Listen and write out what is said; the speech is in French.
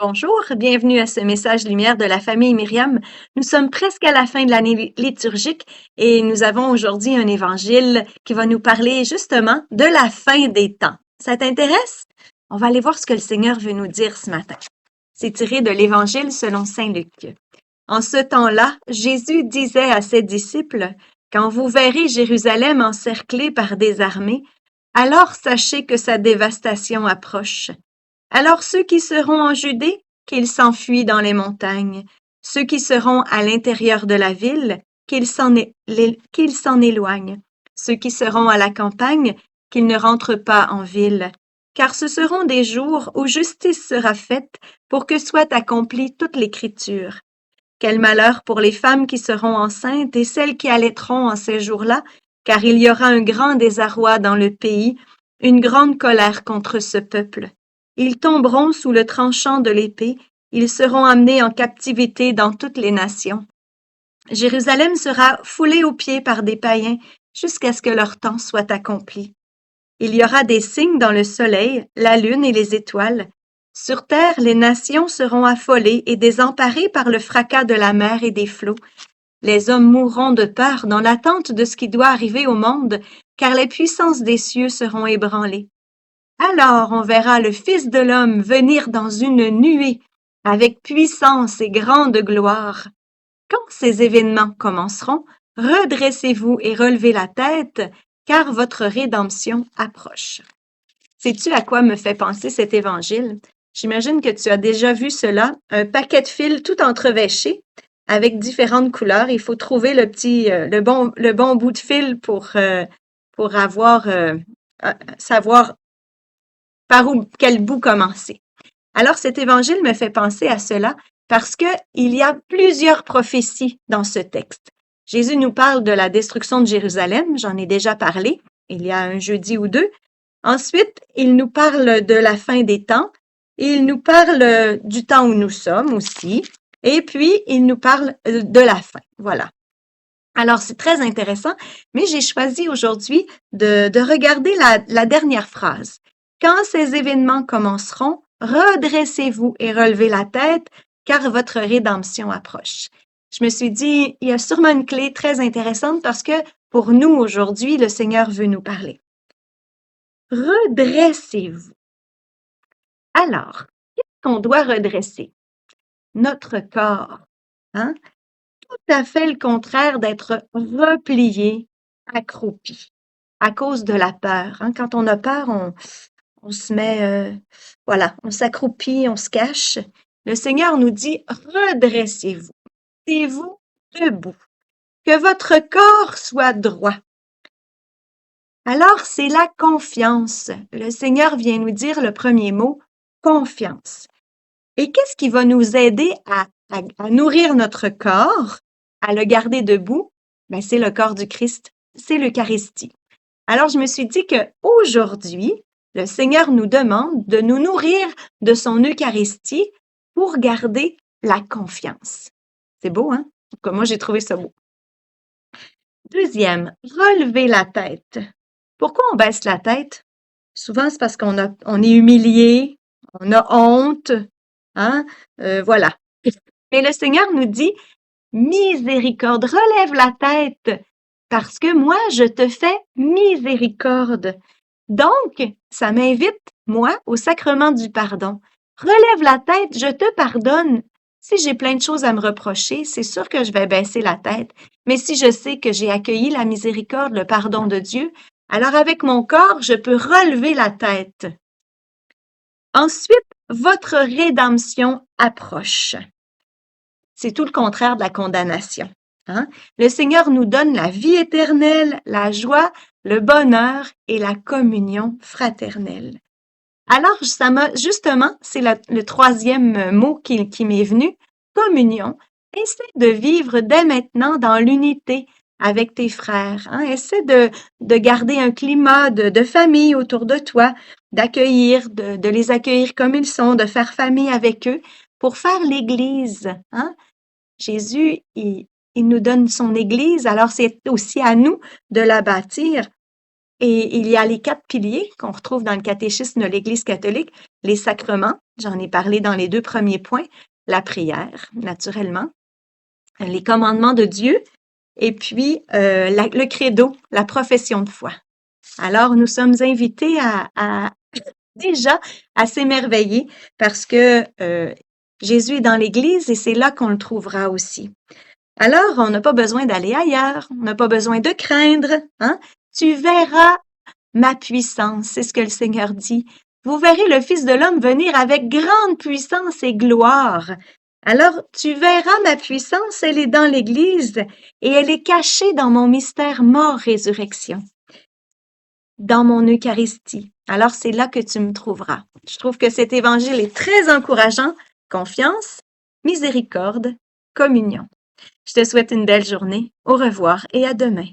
Bonjour, bienvenue à ce message lumière de la famille Myriam. Nous sommes presque à la fin de l'année liturgique et nous avons aujourd'hui un évangile qui va nous parler justement de la fin des temps. Ça t'intéresse? On va aller voir ce que le Seigneur veut nous dire ce matin. C'est tiré de l'évangile selon saint Luc. En ce temps-là, Jésus disait à ses disciples, quand vous verrez Jérusalem encerclée par des armées, alors sachez que sa dévastation approche. Alors ceux qui seront en Judée, qu'ils s'enfuient dans les montagnes. Ceux qui seront à l'intérieur de la ville, qu'ils s'en éloignent. Ceux qui seront à la campagne, qu'ils ne rentrent pas en ville. Car ce seront des jours où justice sera faite pour que soit accomplie toute l'écriture. Quel malheur pour les femmes qui seront enceintes et celles qui allaiteront en ces jours-là, car il y aura un grand désarroi dans le pays, une grande colère contre ce peuple. Ils tomberont sous le tranchant de l'épée, ils seront amenés en captivité dans toutes les nations. Jérusalem sera foulée aux pieds par des païens jusqu'à ce que leur temps soit accompli. Il y aura des signes dans le soleil, la lune et les étoiles. Sur terre, les nations seront affolées et désemparées par le fracas de la mer et des flots. Les hommes mourront de peur dans l'attente de ce qui doit arriver au monde, car les puissances des cieux seront ébranlées. Alors on verra le Fils de l'homme venir dans une nuée, avec puissance et grande gloire. Quand ces événements commenceront, redressez-vous et relevez la tête, car votre rédemption approche. Sais-tu à quoi me fait penser cet évangile? J'imagine que tu as déjà vu cela, un paquet de fils tout entrevêché, avec différentes couleurs. Il faut trouver le bon bout de fil pour savoir quel bout commencer. Alors cet évangile me fait penser à cela parce que il y a plusieurs prophéties dans ce texte. Jésus nous parle de la destruction de Jérusalem, j'en ai déjà parlé, il y a un jeudi ou deux. Ensuite, il nous parle de la fin des temps, il nous parle du temps où nous sommes aussi, et puis il nous parle de la fin. Voilà. Alors, c'est très intéressant, mais j'ai choisi aujourd'hui de regarder la dernière phrase. Quand ces événements commenceront, redressez-vous et relevez la tête, car votre rédemption approche. Je me suis dit, il y a sûrement une clé très intéressante parce que pour nous aujourd'hui, le Seigneur veut nous parler. Redressez-vous. Alors, qu'est-ce qu'on doit redresser? Notre corps, hein? Tout à fait le contraire d'être replié, accroupi, à cause de la peur. Hein. Quand on a peur, on se met, voilà, on s'accroupit, on se cache. Le Seigneur nous dit, redressez-vous, mettez-vous debout, que votre corps soit droit. Alors, c'est la confiance. Le Seigneur vient nous dire le premier mot, confiance. Et qu'est-ce qui va nous aider à nourrir notre corps, à le garder debout? Ben, c'est le corps du Christ, c'est l'Eucharistie. Alors, je me suis dit que aujourd'hui, le Seigneur nous demande de nous nourrir de son Eucharistie pour garder la confiance. C'est beau, hein? En tout cas, moi, j'ai trouvé ça beau. Deuxième, relever la tête. Pourquoi on baisse la tête? Souvent, c'est parce on est humilié, on a honte, hein? Voilà. Mais le Seigneur nous dit, miséricorde, relève la tête, parce que moi, je te fais miséricorde. Donc, ça m'invite, moi, au sacrement du pardon. Relève la tête, je te pardonne. Si j'ai plein de choses à me reprocher, c'est sûr que je vais baisser la tête. Mais si je sais que j'ai accueilli la miséricorde, le pardon de Dieu, alors avec mon corps, je peux relever la tête. Ensuite, votre rédemption approche. C'est tout le contraire de la condamnation. Hein? Le Seigneur nous donne la vie éternelle, la joie, le bonheur et la communion fraternelle. Alors, justement, c'est le troisième mot qui m'est venu, communion. Essaie de vivre dès maintenant dans l'unité avec tes frères. Hein? Essaie de garder un climat de famille autour de toi, d'accueillir, de les accueillir comme ils sont, de faire famille avec eux pour faire l'Église. Hein? Jésus, il nous donne son Église, alors c'est aussi à nous de la bâtir. Et il y a les 4 piliers qu'on retrouve dans le catéchisme de l'Église catholique, les sacrements, j'en ai parlé dans les 2 premiers points, la prière, naturellement, les commandements de Dieu et puis le credo, la profession de foi. Alors, nous sommes invités déjà à s'émerveiller parce que Jésus est dans l'Église et c'est là qu'on le trouvera aussi. Alors, on n'a pas besoin d'aller ailleurs, on n'a pas besoin de craindre, hein? Tu verras ma puissance, c'est ce que le Seigneur dit. Vous verrez le Fils de l'homme venir avec grande puissance et gloire. Alors, tu verras ma puissance, elle est dans l'Église et elle est cachée dans mon mystère mort-résurrection, dans mon Eucharistie. Alors, c'est là que tu me trouveras. Je trouve que cet évangile est très encourageant. Confiance, miséricorde, communion. Je te souhaite une belle journée. Au revoir et à demain.